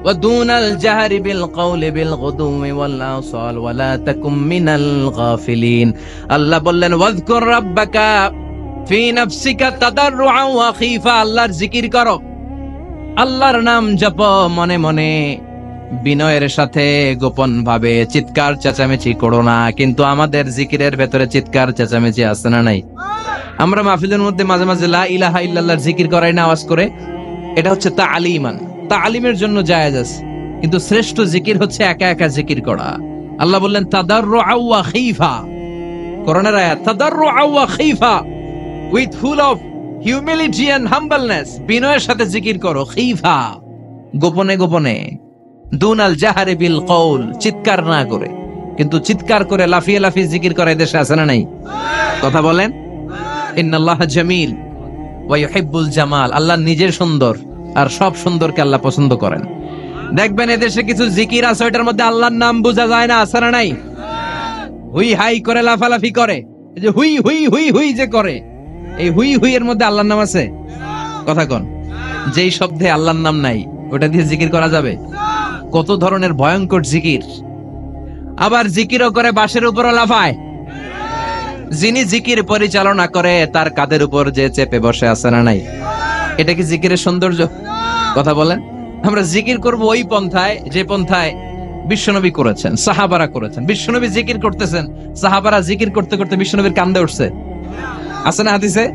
ওয়া দুনাল জাহরি বিল কওলি বিল গুদুমি ওয়াল আসাল ওয়া লা তাকুম মিনাল গাফিলিন। আল্লাহ বললেন ওয়াযকুর রাব্বাকা ফি নাফসিকা তাদাররুআ ওয়া খীফা, আল্লাহর জিকির করো, আল্লাহর নাম জপো মনে মনে, বিনয়ের সাথে, গোপন ভাবে, চিৎকার চেঁচামেচি করো না। কিন্তু আমাদের জিকিরের ভেতরে চিৎকার চেঁচামেচি আছে না নাই? আমরা মাহফিলের মধ্যে মাঝে মাঝে লা ইলাহা ইল্লাল্লাহর জিকির করাই না আওয়াজ করে। এটা হচ্ছে তালিমান, তালিমের জন্য জায়েজ আছে, কিন্তু শ্রেষ্ঠ জিকির হচ্ছে একা একা জিকির করা। আল্লাহ বললেন তাদাররুআ ওয়া খীফা, কোরআনের আয়াত, তাদাররুআ ওয়া খীফা, with full of humility and humbleness, বিনয়ের সাথে জিকির করো। খীফা, গোপনে গোপনে। দুনাল জাহারি বিল কওল, চিৎকার না করে। কিন্তু চিৎকার করে লাফিয়ে লাফিয়ে জিকির করে দেশে আছে না নাই? কথা বলেন। ইন্নাল্লাহা জামিল ওয়া ইউহিব্বুল জামাল, আল্লাহ নিজের সুন্দর, আর সব সুন্দরকে আল্লাহ পছন্দ করেন। দেখবেন এদেশে কিছু জিকির আছে ওইটার মধ্যে আল্লাহর নাম বোঝা যায় না, আছে না নাই? হুই হাই করে লাফালাফি করে, এই যে হুই হুই হুই হুই যে করে, এই হুই হুই এর মধ্যে আল্লাহর নাম আছে? কথা কোন? যেই শব্দে আল্লাহর নাম নাই ওটা দিয়ে জিকির করা যাবে? কত ধরনের ভয়ঙ্কর জিকির। আবার জিকিরও করে বাঁশের উপরও লাফায়। যিনি জিকির পরিচালনা করে তার কাঁধের উপর যে চেপে বসে আছে না নাই? এটা কি জিকিরের সৌন্দর্য? কথা বলেন। আমরা জিকির করব ওই পন্থায় যে পন্থায় বিশ্বনবী করেছেন, সাহাবারা করেছেন। বিশ্বনবী জিকির করতেছেন, সাহাবারা জিকির করতে করতে বিশ্বনবীর কান্দে উঠছে, আছে না হাদিসে?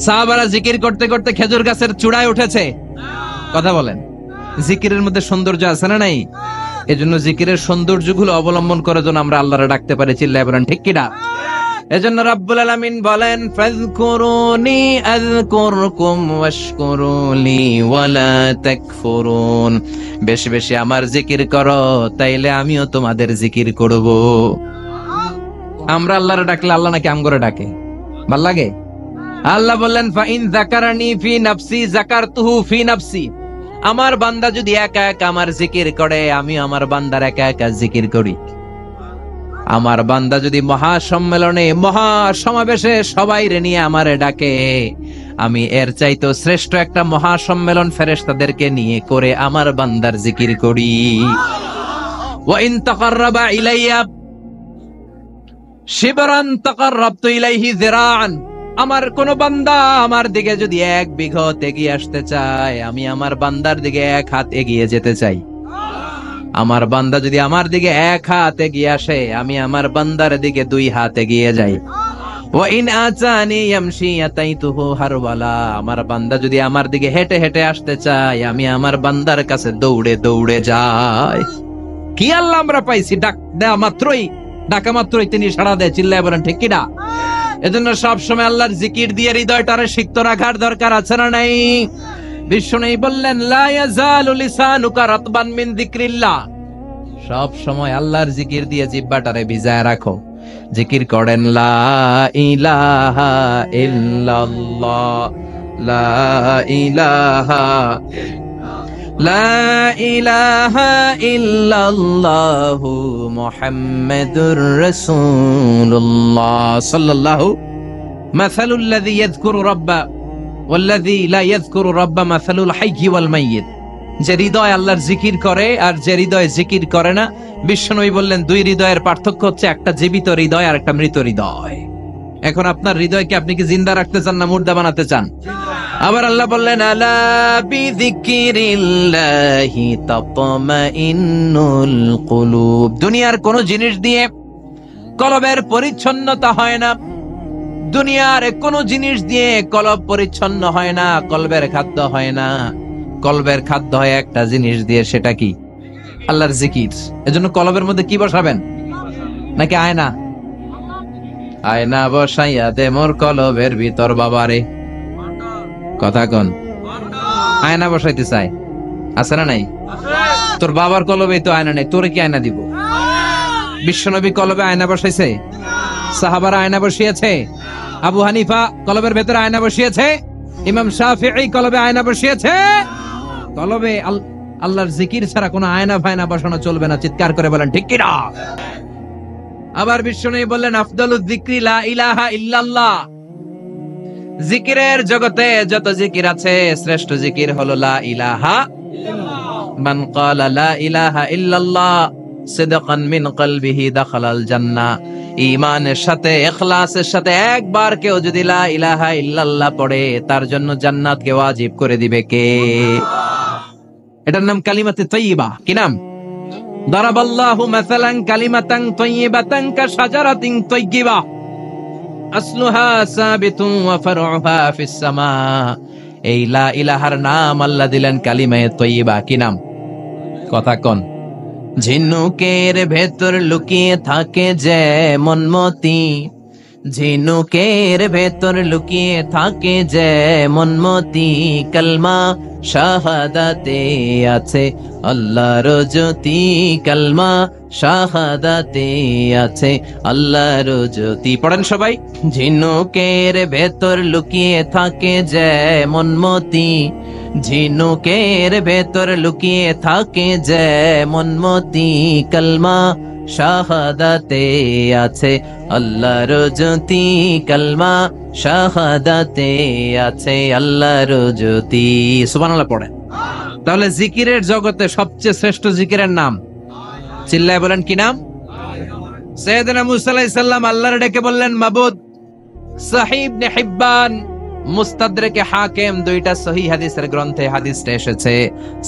সাহাবারা জিকির করতে করতে খেজুর গাছের চূড়ায় উঠেছে। কথা বলেন। জিকিরের মধ্যে সৌন্দর্য আছে না নাই? এজন্য জিকিরের সৌন্দর্যগুলো অবলম্বন করে যেন আমরা আল্লাহরে ডাকতে পারি। চিল্লায় বলেন ঠিক কিনা? এজন্য রাব্বুল আলামিন বলেন ফাযকুরুনি আযকুরকুম ওয়াশকুরুলি ওয়ালা তাকফুরুন, বেশি বেশি আমার জিকির করো, তাইলে আমিও তোমাদের জিকির করব। আমরা আল্লাহরে ডাকলে আল্লাহ নাকি আমগরে ডাকে? ভাল লাগে? আল্লাহ বললেন ফাইন যাকারানি ফি নাফসি যাকারতুহু ফি নাফসি, আমার বান্দা যদি একা একা আমার জিকির করে, আমি আমার বান্দার একা একা জিকির করি। আমার বান্দা যদি মহাসম্মেলনে, মহাসমাবেশে সবাই রে নিয়ে আমারে ডাকে, আমি এর চাইতো শ্রেষ্ঠ একটা মহাসম্মেলন ফেরেশতাদেরকে নিয়ে করে আমার বান্দার জিকির করি। ওয়া ইন তাকাররাবা ইলাইয়া শিবরান তাকাররাবতু ইলাইহি যিরাআন, আমার কোন বান্দা আমার দিকে যদি 1 বিঘত এগিয়ে আসতে চায়, আমি আমার বান্দার দিকে 1 হাত এগিয়ে যেতে চাই। আমার বান্দা যদি আমার দিকে 1 হাত এগিয়ে আসে, আমি আমার বান্দার দিকে 2 হাত এগিয়ে যাই। ওয়া ইন আতানি ইয়ামশি আতাইতুহু হারওয়ালা, আমার বান্দা যদি আমার দিকে হেঁটে হেঁটে আসতে চায়, আমি আমার বান্দার কাছে দৌড়ে দৌড়ে যাই। কি আল্লাহ আমরা পাইছি, ডাকা মাত্রই তিনি সাড়া দেয়। চিল্লায় বলেন ঠিক কিনা? এজন্য সব সময় আল্লাহর জিকির দিয়ে হৃদয়টারে সিক্ত রাখার দরকার আছে না নাই? বিশ্বনবী বললেন লা ইয়াজালু লিসানুকা রাতবান মিন যিকরিল্লাহ, সব সময় আল্লাহর জিকির দিয়ে জিহ্বাটারে ভিজায় রাখো। জিকির করেন লা ইলাহা ইল্লাল্লাহ, লা ইলাহা লা ইলাহা ইল্লাল্লাহু মুহাম্মাদুর রাসূলুল্লাহ সাল্লাল্লাহু মাসালুল লাযী ইয়াযকুরু রাব্বা ওয়াল লাযী লা ইয়াযকুরু রাব্বা মাসালুল হাইয়্যি ওয়াল মাইয়্যিত। যে হৃদয় আল্লাহর জিকির করে আর যে হৃদয় জিকির করে না, বিশ্বনবী বললেন 2 হৃদয়ের পার্থক্য হচ্ছে একটা জীবিত হৃদয় আর একটা মৃত হৃদয়। এখন আপনার হৃদয়কে আপনি কি জিন্দা রাখতে চান না মুর্দা বানাতে চান? আবার আল্লাহ বললেন আলা বিযিকরিল্লাহি তাতমাইন্নুল কুলুব, দুনিয়ার কোন জিনিস দিয়ে কলবের পরিচ্ছন্নতা হয় না, দুনিয়ার কোন জিনিস দিয়ে কলব পরিচ্ছন্ন হয় না, কলবের খাদ্য হয় না। কলবের খাদ্য হয় একটা জিনিস দিয়ে, সেটা কি? আল্লাহর জিকির। এজন্য কলবের মধ্যে কি বসাবেন? নাকি আয়না? আয়না বসাইয়া দে মোর কলবের ভিতর বাবারে। কথা কন। আয়না বসাইতে চাই, আছে না নাই? তোর বাবার কলবে তো আয়না নেই, তোরে কি আয়না দিব? বিশ্বনবী কলবে আয়না বসাইছে? সাহাবারা আয়না বসিয়েছে? আবু হানিফা কলবের ভেতরে আয়না বসিয়েছে? ইমাম শাফিঈ কলবে আয়না বসিয়েছে? কলবে আল্লাহর জিকির ছাড়া কোনো আয়না ফায়না বসানো চলবে না। চিৎকার করে বলেন ঠিক কিনা? আবার বিশ্বনবী বললেন আফদালুয যিকরি লা ইলাহা ইল্লাল্লাহ। জিকিরের জগতে যত জিকির আছে শ্রেষ্ঠ জিকির হলো লা ইলাহা ইল্লাল্লাহ। মান ক্বালা লা ইলাহা ইল্লাল্লাহ সিদকান মিন কলবিহি দাখালাল জান্নাহ। ঈমানের সাথে ইখলাসের সাথে একবার কেউ যদি লা ইলাহা ইল্লাল্লাহ পড়ে, তার জন্য জান্নাতকে ওয়াজিব করে দিবে কে? এটার নাম কালিমাতে তাইয়্যিবা। কি নাম? দারাবাল্লাহু মাসালান কালিমাতান তাইয়্যিবাতান কাশাজারাতিন তাইয়্যিবা আসলুহা সাবিতুন ওয়া ফারউহা ফিস সামা। এই লা ইলাহার নাম আল্লাহ দিলেন কালিমায়ে তাইয়্যিবা। কি নাম? কথা কোন। ঝিনুকের ভেতর লুকিয়ে থাকে যেমন মতি, ঝিনুকের ভেতর লুকিয়ে থাকে যেমন মতি, কালমা শাহাদাতে আছে আল্লাহর জ্যোতি, কালমা শাহাদাতে আছে আল্লাহর জ্যোতি। পড়েন সবাই। ঝিনুকের ভেতর লুকিয়ে থাকে যেমন মতি, ঝিনুকের ভেতর লুকিয়ে থাকে যেমন মতি, কালমা শাহাদাতে আছে আল্লাহর জ্যোতি, কালমা শাহাদাতে আছে আল্লাহর জ্যোতি। সুবহানাল্লাহ পড়েন। তাহলে জিকিরের জগতে সবচেয়ে শ্রেষ্ঠ জিকিরের নাম, চিল্লায় বলেন কি নাম? সাইয়েদনা মুসা আলাইহিস সালাম আল্লাহর ডেকে বললেন মাবুদ। সহিহ ইবনে হিব্বান, মুস্তাদরাকে হাকিম, দুইটা সহিহ হাদিসের গ্রন্থে হাদিসটা এসেছে।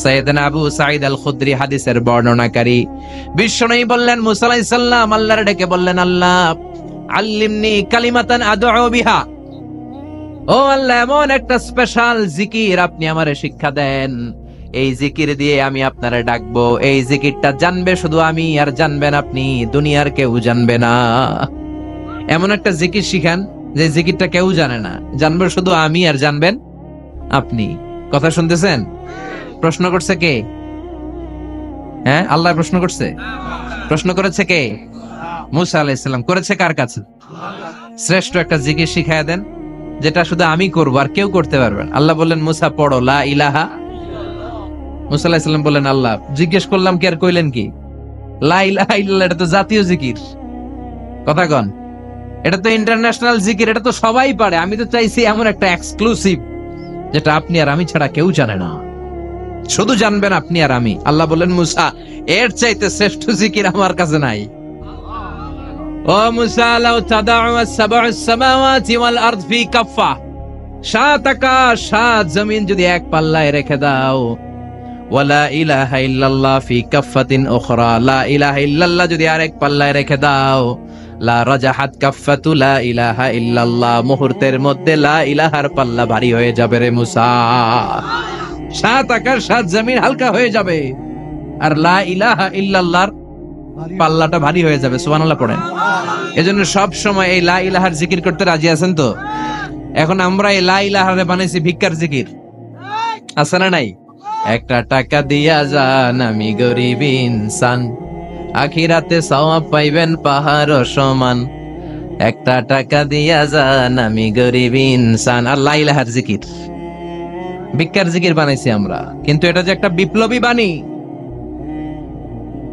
সাইয়েদনা আবু সাঈদ আল খুদরি হাদিসের বর্ণনাকারী। বিশ্বনবী বললেন মুসা আলাইহিস সালাম আল্লাহর ডেকে বললেন আল্লাহ আল্লিমনি কালিমাতান আদউ বিহা। ও আল্লাহ, এমন একটা স্পেশাল জিকির আপনি আমারে শিক্ষা দেন, এই জিকির দিয়ে আমি আপনারে ডাকবো। এই জিকিরটা জানবে শুধু আমি, আর জানবেন আপনি, দুনিয়ার কেউ জানবে না। এমন একটা জিকির শিখান যে জিকিরটা কেউ জানে না, জানবে শুধু আমি আর জানবেন আপনি। কথা শুনতেছেন? প্রশ্ন করছে কে? হ্যাঁ, আল্লাহ প্রশ্ন করছে। প্রশ্ন করেছে কে? মুসা আলাইহিস সালাম। করেছে কার কাছে? শ্রেষ্ঠ একটা জিকির শিখায়া দেন যেটা শুধু আমি করবো আর কেউ করতে পারবেন। আল্লাহ বললেন মুসা পড়ো লা ইলাহা। মুসা আলাইহিস সালাম বললেন আল্লাহ জিজ্ঞেস করলাম কি আর কইলেন কি? লা ইলাহা ইল্লাল্লাহ এটা তো জাতীয় জিকির। কথা কন। এটা তো ইন্টারন্যাশনাল জিকির, এটা তো সবাই পারে। আমি তো চাইছি এমন একটা এক্সক্লুসিভ যেটা আপনি আর আমি ছাড়া কেউ জানে না, শুধু জানবেন আপনি আর আমি। আল্লাহ বললেন মুসা এর চাইতে শ্রেষ্ঠ জিকির আমার কাছে নাই। ও মুসা লাউ তাদাউ আস-সাব'উস সামাওয়াতি ওয়াল আরদ ফি কাফফা, সাত আকাশ সাত জমিন যদি এক পাল্লায় রেখে দাও, ওয়ালা ইলাহা ইল্লাল্লাহ ফি কাফফাতিন উখরা, লা ইলাহা ইল্লাল্লাহ যদি আরেক পাল্লায় রেখে দাও, লা রাজাহাত কাফফাতু লা ইলাহা ইল্লাল্লাহ, মুহূর্তের মধ্যে লা ইলাহার পাল্লা ভারী হয়ে যাবে রে মুসা। সাত আকাশ সাত জমিন হালকা হয়ে যাবে, আর লা ইলাহা ইল্লাল্লাহর পাল্লাটা ভারী হয়ে যাবে। সুবহানাল্লাহ পড়েন। এজন্য সব সময় এই লা ইলাহার জিকির করতে রাজি আছেন তো? এখন আমরা এই লা ইলাহারে বানাইছি ভিক্ষার জিকির, আছে না নাই? একটা টাকা দিয়া যান আমি গরিব ইনসান, আখিরাতে সওয়াব পাইবেন পাহাড় সমান। একটা টাকা দিয়া যান আমি গরিব ইনসান। আর লা ইলাহার জিকির ভিক্ষার জিকির বানাইছি আমরা। কিন্তু এটা যে একটা বিপ্লবী বাণী,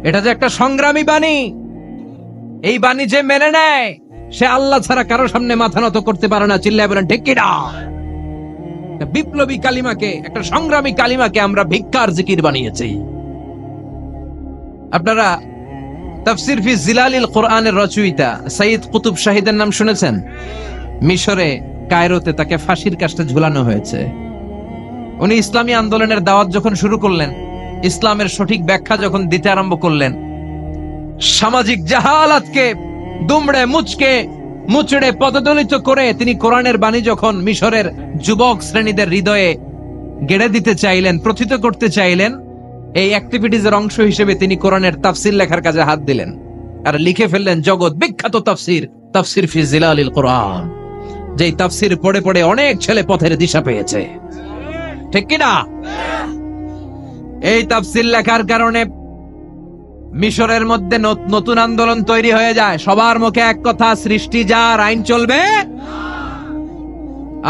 এটা যে একটা সংগ্রামী বাণী, এই বাণী যে মেনে নেয় সে আল্লাহ ছাড়া কারো সামনে মাথা নত করতে পারে না। চিল্লায় বলেন ঠিক কিনা? বিপ্লবী কালিমাকে, একটা সংগ্রামী কালিমাকে আমরা ভিক্ষার জিকির বানিয়েছি। আপনারা তাফসীর ফি জিলালিল কোরআনের রচয়িতা সাইয়্যিদ কুতুব শাহীদের নাম শুনেছেন? মিশরে কায়রোতে তাকে ফাঁসির কাস্টে ঝুলানো হয়েছে। উনি ইসলামী আন্দোলনের দাওয়াত যখন শুরু করলেন, ইসলামের সঠিক ব্যাখ্যা যখন দিতে আরম্ভ করলেন, সামাজিক জাহালাতকে দুমড়ে মুচকে মুচড়ে পদদলিত করে তিনি কোরআনের বাণী যখন মিশরের যুবক শ্রেণীদের হৃদয়ে গেড়ে দিতে চাইলেন, প্রথিত করতে চাইলেন, এই অ্যাক্টিভিটিজের অংশ হিসেবে তিনি কোরআনের তাফসির লেখার কাজে হাত দিলেন আর লিখে ফেললেন জগৎ বিখ্যাত তাফসির, তাফসির ফি জিলালিল কোরআন, যেই তাফসির পড়ে পড়ে অনেক ছেলে পথের দিশা পেয়েছে। ঠিক কিনা? এই তাফসির লেখার কারণে মিশরের মধ্যে নতুন আন্দোলন তৈরি হয়ে যায়। সবার মুখে এক কথা, সৃষ্টি যার, আইন চলবে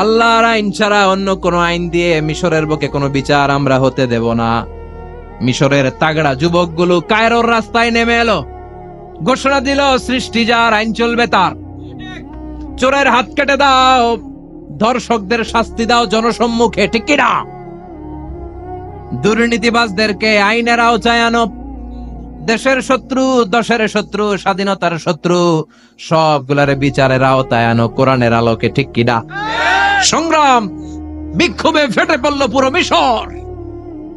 আল্লাহর আইন ছাড়া অন্য কোন আইন দিয়ে মিশরের বুকে কোনো বিচার আমরা হতে দেব না। মিশরের তাগড়া যুবকগুলো কায়রোর রাস্তায় নেমে এলো, ঘোষণা দিল সৃষ্টি যার, আইন চলবে তার। চোরের হাত কেটে দাও, ধর্ষকদের শাস্তি দাও জনসম্মুখে। ঠিক কিনা? দুর্নীতিবাজদেরকে আইনের আওতায় আনো। দেশের শত্রু, দশের শত্রু, স্বাধীনতার শত্রু সবগুলারে বিচারের আওতায় আনো কোরআনের আলোকে। ঠিক কিনা? সংগ্রাম, বিক্ষোভে ফেটে পড়ল পুরো মিশর।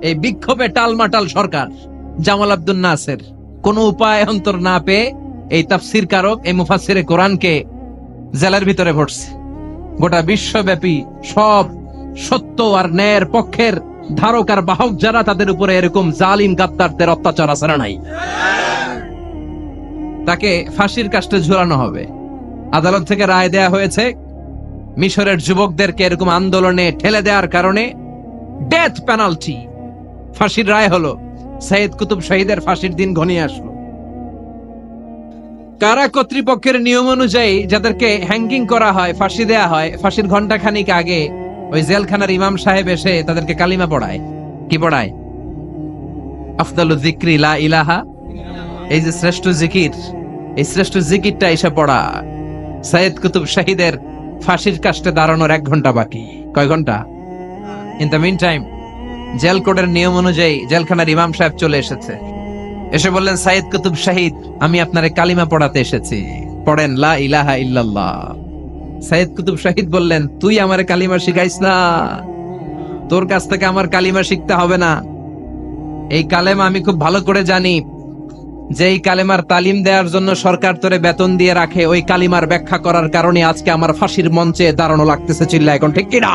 এই বিক্ষোভে টালমাটাল সরকার। জামাল আব্দুল নাসের কোন উপায় অন্তর না পেয়ে এই তাফসির কারক, এই মুফাসসিরে কোরআনকে জেলের ভিতরে ভরছে। গোটা বিশ্বব্যাপী সব সত্য আর ন্যায়ের পক্ষের ধারক আর বাহক যারা, তাদের উপরে এরকম জালিম গাদ্দারদের অত্যাচার আছে না নাই? তাকে ফাঁসির কাস্টে ঝুলানো হবে। আদালত থেকে রায় দেয়া হয়েছে, মিশরের যুবকদেরকে এরকম আন্দোলনে ঠেলে দেওয়ার কারণে ডেথ পেনাল্টি, ফাঁসির রায় হলো। সৈয়দ কুতুব শহীদের ফাঁসির দিন ঘনিয়ে আসলো। কারা কর্তৃপক্ষের নিয়ম অনুযায়ী যাদেরকে হ্যাঙ্গিং করা হয়, ফাঁসি দেয়া হয়, ফাঁসির ঘন্টা খানিক আগে ওই জেলখানার ইমাম সাহেব এসে তাদেরকে কালিমা পড়ায়। কি পড়ায়? আফদালু যিকরি লা ইলাহা, এই যে শ্রেষ্ঠ জিকির, এই শ্রেষ্ঠ জিকিরটা এসে পড়া। সৈয়দ কুতুব শহীদের ফাঁসির কাস্টে দাঁড়ানোর 1 ঘন্টা বাকি। কয় ঘন্টা? In the meantime jail কোডের নিয়ম অনুযায়ী জেলখানার ইমাম সাহেব চলে এসেছে। এসে বললেন, সৈয়দ কুতুব শহীদ, আমি আপনারে কালিমা পড়াতে এসেছি, পড়েন লা ইলাহা ইল্লাল্লাহ। সৈয়দ কুতুব শহীদ বললেন, তুই আমারে কালিমা শিখাইস না, তোর কাছ থেকে আমার কালিমা শিখতে হবে না। এই কালেমা আমি খুব ভালো করে জানি, যে এই কালেমার তালিম দেওয়ার জন্য সরকার তোরে বেতন দিয়ে রাখে, ওই কালিমার ব্যাখ্যা করার কারণে আজকে আমার ফাঁসির মঞ্চে দাঁড়ানো লাগতেছে। চিল্লা এখন। ঠিক কিনা?